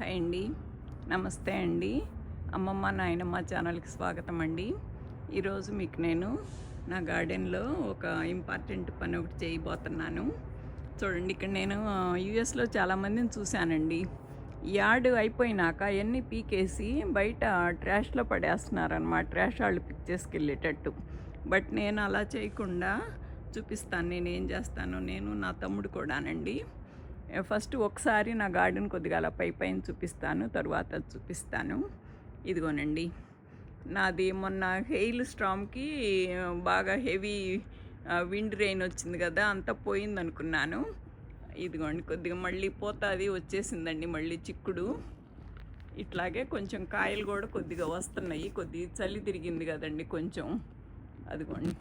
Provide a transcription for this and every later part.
Hi అండి, నమస్తే అండి. అమ్మమ్మ నాయనమ్మ ఛానల్కి స్వాగతం అండి. ఈరోజు మీకు నేను నా గార్డెన్లో ఒక ఇంపార్టెంట్ పని ఒకటి చేయబోతున్నాను. చూడండి, ఇక్కడ నేను యూఎస్లో చాలామందిని చూశానండి. యార్డ్ అయిపోయినాక అవన్నీ పీకేసి బయట ట్రాష్లో పడేస్తున్నారనమాట, ట్రాష్ వాళ్ళు పిక్ చేసుకెళ్ళేటట్టు. బట్ నేను అలా చేయకుండా చూపిస్తాను నేనేం చేస్తాను. నేను నా తమ్ముడు కూడానండి. ఫస్ట్ ఒకసారి నా గార్డెన్ కొద్దిగా అలా పైన చూపిస్తాను, తరువాత చూపిస్తాను. ఇదిగోనండి, నాది మొన్న హెయిల్ స్టార్మ్కి బాగా హెవీ విండ్ రెయిన్ వచ్చింది కదా, అంతా పోయింది అనుకున్నాను. ఇదిగోండి, కొద్దిగా మళ్ళీ పోతాది వచ్చేసిందండి, మళ్ళీ చిక్కుడు. ఇట్లాగే కొంచెం కాయలు కూడా కొద్దిగా వస్తున్నాయి. కొద్దిగా చలి తిరిగింది కదండి కొంచెం. అదిగోండి,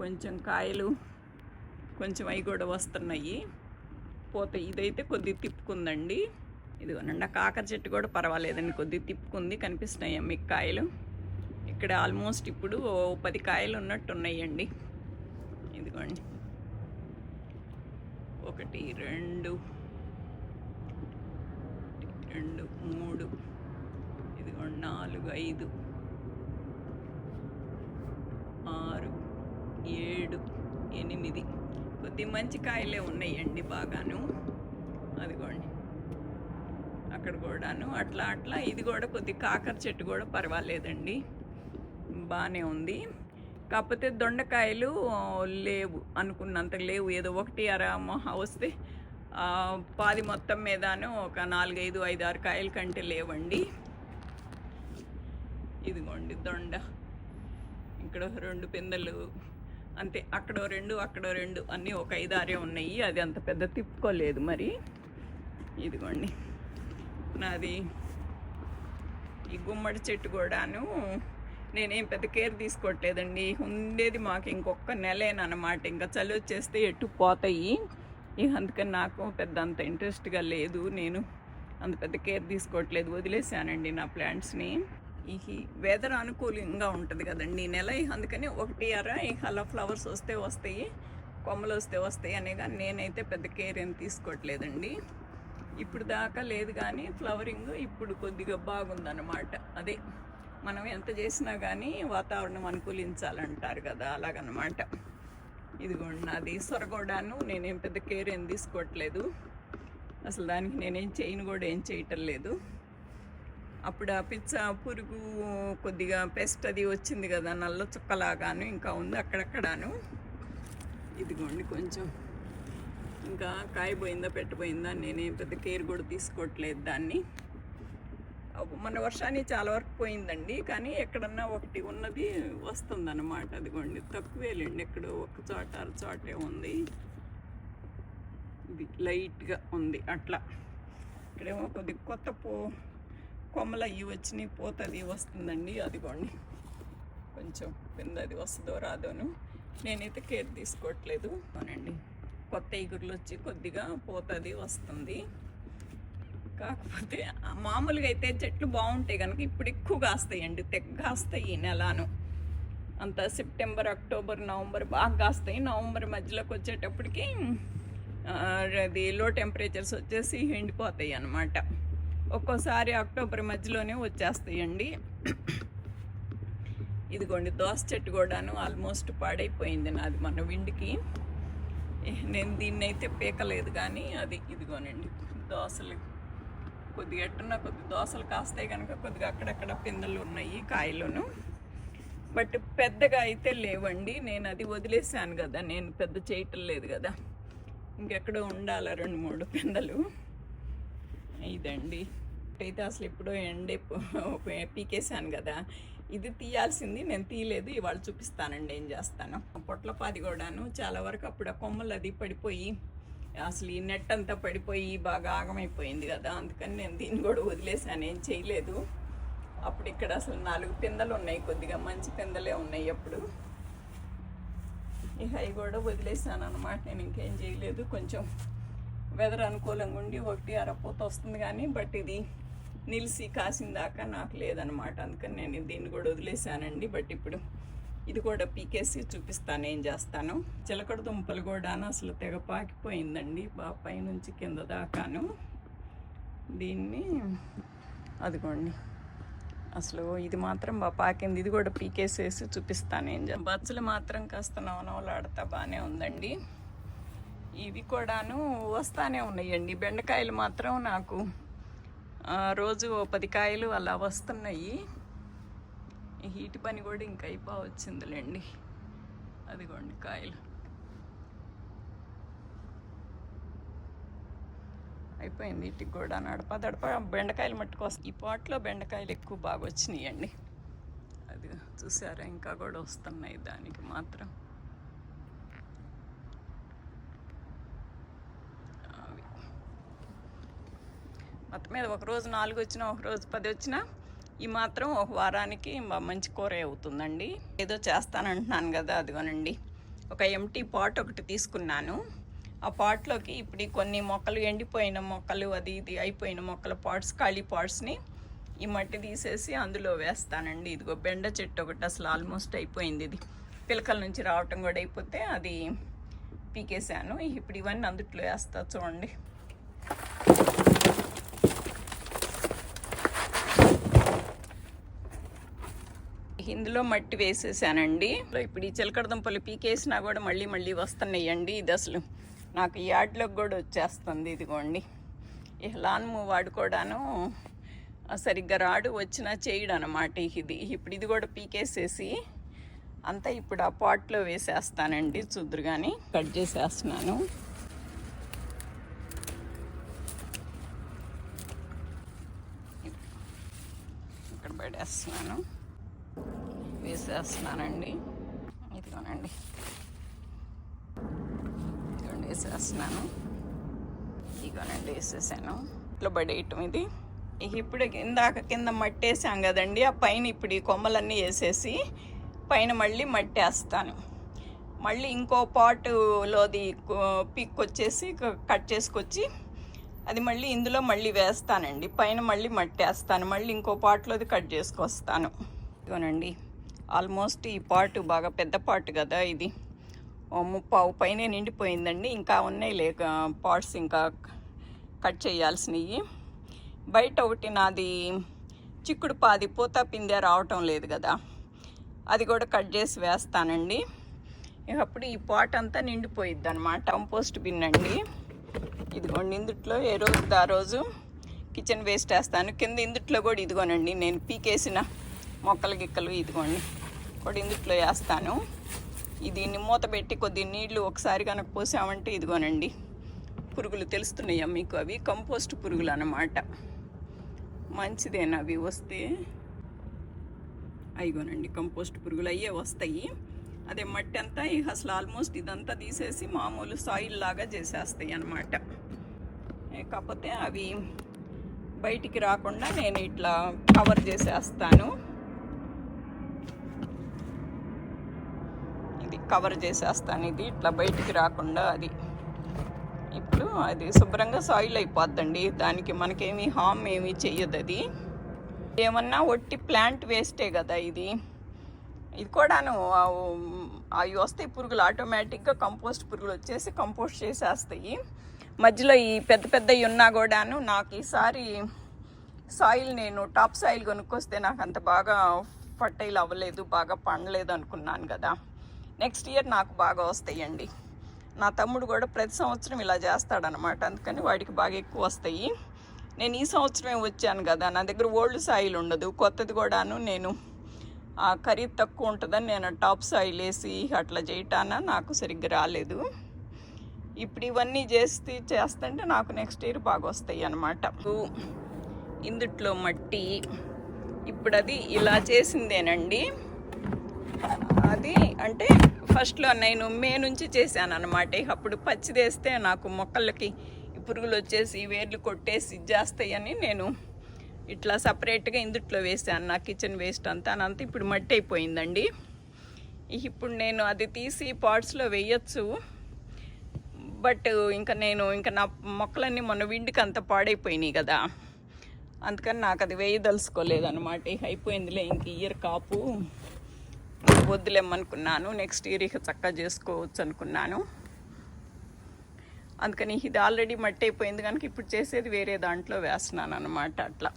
కొంచెం కాయలు కొంచెం అవి కూడా వస్తున్నాయి, పోతాయి. ఇదైతే కొద్దిగా తిప్పుకుందండి. ఇదిగోనండి, ఆ కాకర చెట్టు కూడా పర్వాలేదండి, కొద్దిగా తిప్పుకుంది. కనిపిస్తున్నాయి మీకు కాయలు. ఇక్కడ ఆల్మోస్ట్ ఇప్పుడు 10 కాయలు ఉన్నట్టు ఉన్నాయండి. ఇదిగోండి, 1 2 3, ఇదిగోండి 4 5 6 7 8 కొద్ది మంచి కాయలే ఉన్నాయండి బాగాను. అదిగోండి, అక్కడ కూడాను అట్లా అట్లా. ఇది కూడా కొద్ది కాకర చెట్టు కూడా పర్వాలేదండి, బాగానే ఉంది. కాకపోతే దొండకాయలు లేవు, అనుకున్నంత లేవు. ఏదో 1 అర వస్తే పాది మొత్తం మీదను ఒక 4 5 5 6 కాయల కంటే లేవండి. ఇదిగోండి దొండ, ఇక్కడ 2 పిందెలు అంతే, అక్కడో 2 అన్నీ ఒక 5 6 ఉన్నాయి. అది అంత పెద్ద తిప్పుకోలేదు మరి. ఇదిగోండి, నాది ఈ గుమ్మడి చెట్టు కూడాను నేనేం పెద్ద కేర్ తీసుకోవట్లేదండి. ఉండేది మాకు ఇంకొక నెలేనమాట, ఇంకా చలి వచ్చేస్తే ఎటు పోతాయి. అందుకని నాకు పెద్ద అంత ఇంట్రెస్ట్గా లేదు, నేను అంత పెద్ద కేర్ తీసుకోవట్లేదు, వదిలేసానండి నా ప్లాంట్స్ని. ఈ వెదర్ అనుకూలంగా ఉంటుంది కదండి ఈ నెల, అందుకని 1 అర అలా ఫ్లవర్స్ వస్తాయి, కొమ్మలు వస్తాయి అనే. కానీ నేనైతే పెద్ద కేర్ ఏం తీసుకోవట్లేదండి. ఇప్పుడు దాకా లేదు, కానీ ఫ్లవరింగ్ ఇప్పుడు కొద్దిగా బాగుందన్నమాట. అదే మనం ఎంత చేసినా కానీ వాతావరణం అనుకూలించాలంటారు కదా, అలాగనమాట. ఇదిగోండి, నాది సొరగూడాను నేనేం పెద్ద కేర్ ఏం తీసుకోవట్లేదు అసలు. దానికి నేనేం ఏం చేయటం లేదు. అప్పుడు ఆ పిచ్చ పురుగు కొద్దిగా పెస్ట్ అది వచ్చింది కదా, నల్ల చుక్కలాగాను ఇంకా ఉంది అక్కడక్కడాను. ఇదిగోండి, కొంచెం ఇంకా కాయపోయిందా పెట్టబోయిందా, నేనేం పెద్ద కేర్ కూడా తీసుకోవట్లేదు దాన్ని. మన వర్షాన్ని చాలా వరకు పోయిందండి, కానీ ఎక్కడన్నా ఒకటి ఉన్నది వస్తుందన్నమాట. అదిగోండి, తక్కువేలేండి, ఎక్కడో ఒక చోట అరచోటే ఉంది, ఇది లైట్గా ఉంది అట్లా. ఇక్కడేమో కొద్దిగా కొత్త కొమ్మలు అవి వచ్చినాయి, పోతుంది వస్తుందండి. అదిగోండి, కొంచెం కింద అది వస్తుందో రాదోను, నేనైతే కేర్ తీసుకోవట్లేదు. అవునండి, కొత్త ఇగురులు వచ్చి కొద్దిగా పోతుంది వస్తుంది. కాకపోతే మామూలుగా అయితే చెట్లు బాగుంటాయి కనుక ఇప్పుడు ఎక్కువ కాస్తాయండి, తెగ కాస్తాయి ఈ నెలను అంతా. సెప్టెంబర్ అక్టోబర్ నవంబర్ బాగా కాస్తాయి. నవంబర్ మధ్యలోకి వచ్చేటప్పటికి అది లో టెంపరేచర్స్ వచ్చేసి ఎండిపోతాయి అన్నమాట. ఒక్కోసారి అక్టోబర్ మధ్యలోనే వచ్చేస్తాయండి. ఇదిగోండి, దోస చెట్టు కూడాను ఆల్మోస్ట్ పాడైపోయింది నాది మన విండికి. నేను దీన్ని అయితే పీకలేదు, కానీ అది ఇదిగోనండి, దోసలు కొద్దిగా ఎట్టున్నా కొద్ది దోసలు కాస్తాయి కనుక కొద్దిగా అక్కడక్కడ పిందెలు ఉన్నాయి కాయలను. బట్ పెద్దగా అయితే లేవండి, నేను అది వదిలేసాను కదా, నేను పెద్ద చేయటం లేదు కదా, ఇంకెక్కడో ఉండాలి 2 3 పిందెలు. ఇదండి, అయితే అసలు ఎప్పుడో పీకేసాను కదా, ఇది తీయాల్సింది నేను తీయలేదు. ఇవాళ చూపిస్తానండి ఏం చేస్తాను. పొట్లపాది కూడాను చాలా వరకు అప్పుడు ఆ కొమ్మలు అది పడిపోయి అసలు ఈ నెట్ అంతా పడిపోయి బాగా ఆగమైపోయింది కదా, అందుకని నేను దీన్ని కూడా వదిలేసాను, ఏం చేయలేదు. అప్పుడు ఇక్కడ అసలు 4 పిందెలు ఉన్నాయి, కొద్దిగా మంచి పిందెలే ఉన్నాయి అప్పుడు. ఇక అవి కూడా వదిలేసాను అనమాట, నేను ఇంకేం చేయలేదు. కొంచెం వెదర్ అనుకూలంగా ఉండి 1 అర పూత వస్తుంది కానీ, బట్ ఇది నిలిసి కాసిన దాకా నాకు లేదనమాట, అందుకని నేను దీన్ని కూడా వదిలేసానండి. బట్ ఇప్పుడు ఇది కూడా పీకేసి చూపిస్తాను ఏం చేస్తాను. చిలకడ దుంపలు కూడా అసలు తెగ పాకిపోయిందండి, పైనుంచి కింద దాకాను. దీన్ని అదిగోండి. అసలు ఇది మాత్రం పాకింది. ఇది కూడా పీకేసేసి చూపిస్తాను. ఏం బచ్చలు మాత్రం కాస్త నవనవలాడుతా బాగానే ఉందండి. ఇవి కూడాను వస్తానే ఉన్నాయండి. బెండకాయలు మాత్రం నాకు రోజు 10 కాయలు అలా వస్తున్నాయి. ఈ హీట్ పని కూడా ఇంకా అయిపోవచ్చిందిలేండి. అదిగోండి కాయలు అయిపోయింది. వీటికి కూడా నడప బెండకాయలు మట్టుకు వస్తాయి. ఈ పాట్లో బెండకాయలు ఎక్కువ బాగా వచ్చినాయండి. అది చూసారా, ఇంకా కూడా వస్తున్నాయి దానికి మాత్రం. అవి మొత్తం మీద ఒకరోజు 4 వచ్చినా, ఒకరోజు 10 వచ్చినా ఈ మాత్రం ఒక వారానికి మంచి కూర అవుతుందండి. ఏదో చేస్తానంటున్నాను కదా, అదిగోనండి ఒక ఎంటీ పాట్ ఒకటి తీసుకున్నాను. ఆ పాట్లోకి ఇప్పుడు కొన్ని మొక్కలు, ఎండిపోయిన మొక్కలు, అది ఇది అయిపోయిన మొక్కల పాట్స్, ఖాళీ పాట్స్ని ఈ మట్టి తీసేసి అందులో వేస్తానండి. ఇదిగో బెండ చెట్టు ఒకటి అసలు ఆల్మోస్ట్ అయిపోయింది. ఇది పిలకల నుంచి రావటం కూడా అయిపోతే అది పీకేసాను. ఇప్పుడు ఇవన్నీ అందుట్లో వేస్తా చూడండి. ఇందులో మట్టి వేసేసానండి. ఇప్పుడు ఈ చిలకడ దుంపలు పీకేసినా కూడా మళ్ళీ మళ్ళీ వస్తున్నాయండి. ఇది అసలు నాకు యార్డ్లోకి కూడా వచ్చేస్తుంది. ఇదిగోండి, ఈ లాన్ మూవ్ వాడుకోవడాను సరిగ్గా రాడు, వచ్చినా చేయడు అనమాట. ఇప్పుడు ఇది కూడా పీకేసేసి అంతా ఇప్పుడు ఆ పాట్లో వేసేస్తానండి. చూద్దరు కానీ కట్ చేసేస్తున్నాను. ఇక్కడ పడేస్తున్నాను, వేసేస్తున్నానండి. ఇదిగోనండి, ఇదిగోండి వేసేస్తున్నాను. ఇదిగోనండి వేసేసాను. ఇట్లా పడేయటం ఇది. ఇప్పుడు ఇందాక కింద మట్టి వేసాం కదండి, ఆ పైన ఇప్పుడు ఈ కొమ్మలన్నీ వేసేసి పైన మళ్ళీ మట్టి వేస్తాను. మళ్ళీ ఇంకో పాటులోది పీక్కొచ్చేసి కట్ చేసుకొచ్చి అది మళ్ళీ ఇందులో మళ్ళీ వేస్తానండి. పైన మళ్ళీ మట్టి వేస్తాను. మళ్ళీ ఇంకో పాటులోది కట్ చేసుకొస్తాను. ఇదిగోనండి, ఆల్మోస్ట్ ఈ పాటు బాగా పెద్ద పాటు కదా, ఇది 30 పైనే నిండిపోయిందండి. ఇంకా ఉన్నాయి లేక పాట్స్ ఇంకా కట్ చేయాల్సినవి. బయట ఒకటి నాది చిక్కుడు పాది పూత పిందె రావటం లేదు కదా, అది కూడా కట్ చేసి వేస్తానండి. అప్పుడు ఈ పాట్ అంతా నిండిపోయిద్ది అనమాట. కంపోస్ట్ బిన్ అండి. ఇదిగోండి, ఇందుట్లో ఏ రోజు ఆ రోజు కిచెన్ వేస్ట్ వేస్తాను. కింద ఇందుట్లో కూడా ఇదిగోనండి నేను పీకేసిన మొక్కలు గిక్కలు ఇదిగోండి కూడా ఇందుట్లో వేస్తాను. దీన్ని మూత పెట్టి కొద్ది నీళ్లు ఒకసారి కనుక పోసామంటే ఇదిగోనండి పురుగులు తెలుస్తున్నాయా మీకు? అవి కంపోస్ట్ పురుగులు అన్నమాట. మంచిదేనా అవి వస్తే? అయిగోనండి కంపోస్ట్ పురుగులు అయ్యే వస్తాయి. అదే మట్టి అంతా అసలు ఆల్మోస్ట్ ఇదంతా తీసేసి మామూలు సాయిల్ లాగా చేసేస్తాయి అన్నమాట. కాకపోతే అవి బయటికి రాకుండా నేను ఇట్లా కవర్ చేసేస్తాను. ఇది కవర్ చేసేస్తాను, ఇది ఇట్లా బయటికి రాకుండా. అది ఇప్పుడు అది శుభ్రంగా సాయిల్ అయిపోద్దండి. దానికి మనకేమీ హామ్ ఏమీ చెయ్యదు. అది ఏమన్నా ఒట్టి ప్లాంట్ వేస్టే కదా ఇది కూడాను. అవి వస్తాయి పురుగులు, ఆటోమేటిక్గా కంపోస్ట్ పురుగులు వచ్చేసి కంపోస్ట్ చేసేస్తాయి. మధ్యలో ఈ పెద్ద పెద్దవి ఉన్నా కూడాను నాకు ఈసారి సాయిల్ నేను టాప్ సాయిల్ కొనుక్కొస్తే నాకు అంత బాగా ఫర్టైల్ అవ్వలేదు, బాగా పండలేదు అనుకున్నాను కదా. నెక్స్ట్ ఇయర్ నాకు బాగా వస్తాయండి. నా తమ్ముడు కూడా ప్రతి సంవత్సరం ఇలా చేస్తాడనమాట, అందుకని వాడికి బాగా ఎక్కువ వస్తాయి. నేను ఈ సంవత్సరమే వచ్చాను కదా, నా దగ్గర ఓల్డ్ సాయిల్ ఉండదు, కొత్తది కూడాను నేను ఖరీదు తక్కువ ఉంటుందని నేను టాప్ సాయిల్ వేసి అట్లా చేయటాన నాకు సరిగ్గా రాలేదు. ఇప్పుడు ఇవన్నీ చేస్తుంటే నాకు నెక్స్ట్ ఇయర్ బాగా వస్తాయి అన్నమాట. ఇందుట్లో మట్టి ఇప్పుడు అది ఇలా చేసిందేనండి. అది అంటే ఫస్ట్లో నేను మే నుంచి చేశాను అనమాట. అప్పుడు పచ్చిదేస్తే నాకు మొక్కలకి పురుగులు వచ్చేసి వేర్లు కొట్టేసి చేస్తాయని నేను ఇట్లా సపరేట్గా ఇందుట్లో వేసాను. నా కిచెన్ వేస్ట్ అంతా ఇప్పుడు మట్టి అయిపోయిందండి. ఇప్పుడు నేను అది తీసి పాట్స్లో వేయచ్చు. బట్ ఇంకా నా మొక్కలన్నీ మొన్న విండికి అంత పాడైపోయినాయి కదా, అందుకని నాకు అది వేయదలుచుకోలేదన్నమాట. అయిపోయిందిలే, ఇంక ఇయర్ కాపు వద్దులేమనుకున్నాను. నెక్స్ట్ ఇయర్ ఇక చక్కగా చేసుకోవచ్చు అనుకున్నాను. అందుకని ఇది ఆల్రెడీ మట్టి అయిపోయింది కనుక ఇప్పుడు చేసేది వేరే దాంట్లో వేస్తున్నాను అనమాట. అట్లా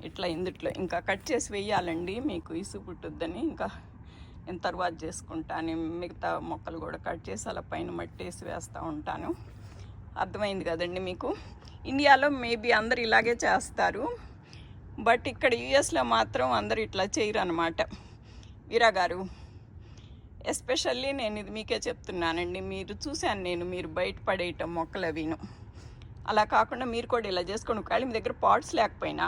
ఇట్లా ఇందుట్లో ఇంకా కట్ చేసి వేయాలండి, మీకు ఇసు పుట్టుద్దని. ఇంకా నేను తర్వాత చేసుకుంటాను. మిగతా మొక్కలు కూడా కట్ చేసి అలా పైన మట్టి వేసి వేస్తూ ఉంటాను. అర్థమైంది కదండి మీకు. ఇండియాలో మేబీ అందరు ఇలాగే చేస్తారు, బట్ ఇక్కడ యూఎస్లో మాత్రం అందరు ఇట్లా చేయరు అనమాట. వీరా గారు ఎస్పెషల్లీ నేను ఇది మీకే చెప్తున్నానండి. మీరు చూశాను మీరు బయట పడేయటం మొక్కలు అవిను. అలా కాకుండా మీరు కూడా ఇలా చేసుకోండి. ఒకవేళ మీ దగ్గర పాట్స్ లేకపోయినా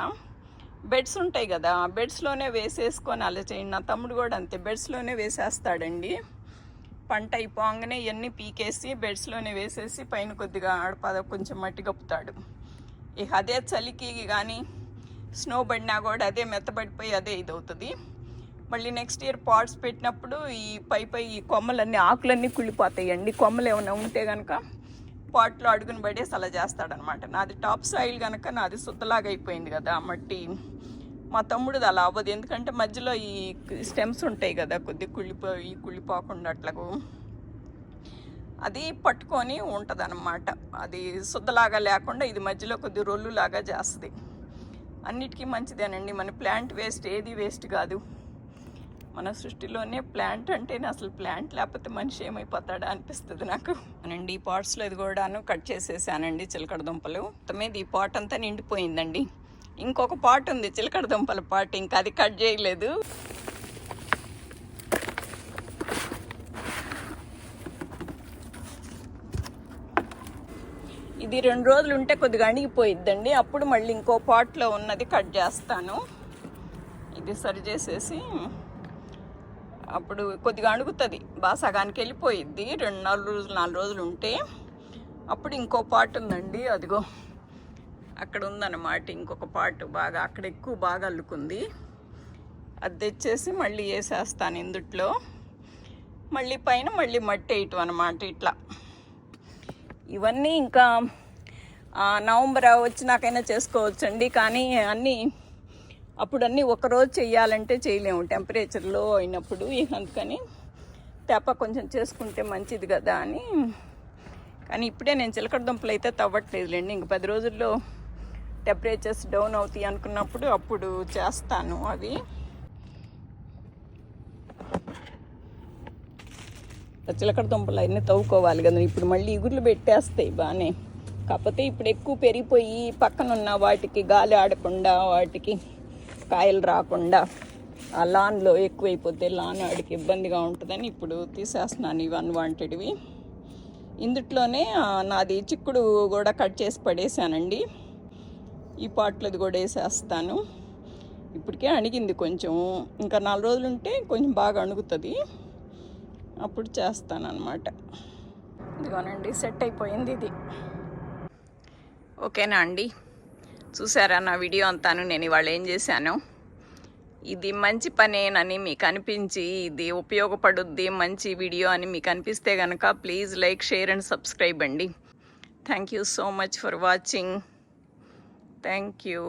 బెడ్స్ ఉంటాయి కదా, బెడ్స్లోనే వేసేసుకొని అలా చేయండి. నా తమ్ముడు కూడా అంతే, బెడ్స్లోనే వేసేస్తాడండి. పంట అయిపోగానే ఇవన్నీ పీకేసి బెడ్స్లోనే వేసేసి పైన కొద్దిగా కొంచెం మట్టి కప్పుతాడు. ఇక అదే చలికి కానీ స్నో పడినా కూడా అదే మెత్తబడిపోయి అదే ఇది అవుతుంది. మళ్ళీ నెక్స్ట్ ఇయర్ పాట్స్ పెట్టినప్పుడు ఈ పై ఈ కొమ్మలన్నీ ఆకులన్నీ కుళ్ళిపోతాయండి. కొమ్మలు ఏమైనా ఉంటే కనుక పాట్లో అడుగుని పడేసి అలా చేస్తాడనమాట. నాది టాప్ సాయిల్ కనుక నాది శుద్ధలాగా అయిపోయింది కదా మట్టి. మా తమ్ముడిది అలా అవ్వదు, ఎందుకంటే మధ్యలో ఈ స్టెమ్స్ ఉంటాయి కదా కొద్ది కుళ్ళిపోకుండా అట్లాగూ అది పట్టుకొని ఉంటుంది అనమాట. అది శుద్ధలాగా లేకుండా ఇది మధ్యలో కొద్ది రొల్లులాగా చేస్తుంది. అన్నిటికీ మంచిదేనండి. మన ప్లాంట్ వేస్ట్ ఏది వేస్ట్ కాదు. మన సృష్టిలోనే ప్లాంట్ అంటేనే అసలు ప్లాంట్ లేకపోతే మనిషి ఏమైపోతాడా అనిపిస్తుంది నాకు. అనండి ఈ పాట్స్లో ఇది కూడాను కట్ చేసేసానండి చిలకడ దుంపలు. మొత్తమీద ఈ పాట్ అంతా నిండిపోయిందండి. ఇంకొక పాట్ ఉంది చిలకడ దుంపల పాట్, ఇంకా అది కట్ చేయలేదు. ఇది 2 రోజులు ఉంటే కొద్దిగా అణిగిపోయిద్దండి. అప్పుడు మళ్ళీ ఇంకో పాట్లో ఉన్నది కట్ చేస్తాను. ఇది సరి చేసేసి అప్పుడు కొద్దిగా అణుగుతుంది, బాగా సగానికి వెళ్ళిపోయిద్ది. 4 రోజులు ఉంటే. అప్పుడు ఇంకో పాట్ ఉందండి, అదిగో అక్కడ ఉందన్నమాట ఇంకొక పాటు. బాగా అక్కడ ఎక్కువ బాగా అల్లుకుంది. అది తెచ్చేసి మళ్ళీ వేసేస్తాను ఇందుట్లో. మళ్ళీ పైన మళ్ళీ మట్టి వేయటం అనమాట. ఇట్లా ఇవన్నీ ఇంకా నవంబర్ వచ్చినాకైనా చేసుకోవచ్చండి. కానీ అప్పుడు అన్నీ ఒకరోజు చెయ్యాలంటే చేయలేము, టెంపరేచర్లో అయినప్పుడు. అందుకని తెప్ప కొంచెం చేసుకుంటే మంచిది కదా అని. కానీ ఇప్పుడే నేను చిలకడ దుంపలు అయితే తవ్వట్లేదులేండి. ఇంక 10 రోజుల్లో టెంపరేచర్స్ డౌన్ అవుతాయి అనుకున్నప్పుడు అప్పుడు చేస్తాను అవి. చిలకడ దుంపలు అవన్నీ తవ్వుకోవాలి కదా. ఇప్పుడు మళ్ళీ ఇగుర్లు పెట్టేస్తాయి బాగానే. కాకపోతే ఇప్పుడు ఎక్కువ పెరిగిపోయి పక్కనున్న వాటికి గాలి ఆడకుండా, వాటికి కాయలు రాకుండా ఆ లాన్లో ఎక్కువైపోతే లాన్ ఆడికి ఇబ్బందిగా ఉంటుందని ఇప్పుడు తీసేస్తున్నాను ఇవి అన్వాంటెడ్వి. ఇందుట్లోనే నాది చిక్కుడు కూడా కట్ చేసి పడేసానండి. ఈ పాట్లది కూడా వేసేస్తాను. ఇప్పటికే అణిగింది కొంచెం, ఇంకా 4 రోజులు ఉంటే కొంచెం బాగా అణుగుతుంది, అప్పుడు చేస్తాను అనమాట. ఇదిగోనండి సెట్ అయిపోయింది ఇది. ఓకేనా అండి, చూసారా నా వీడియో అంతాను. నేను ఇవాళ ఏం చేశాను, ఇది మంచి పనేనని మీకు అనిపించి, ఇది ఉపయోగపడుద్ది మంచి వీడియో అని మీకు అనిపిస్తే కనుక please like, share and subscribe అండి. Thank you so much for watching. Thank you.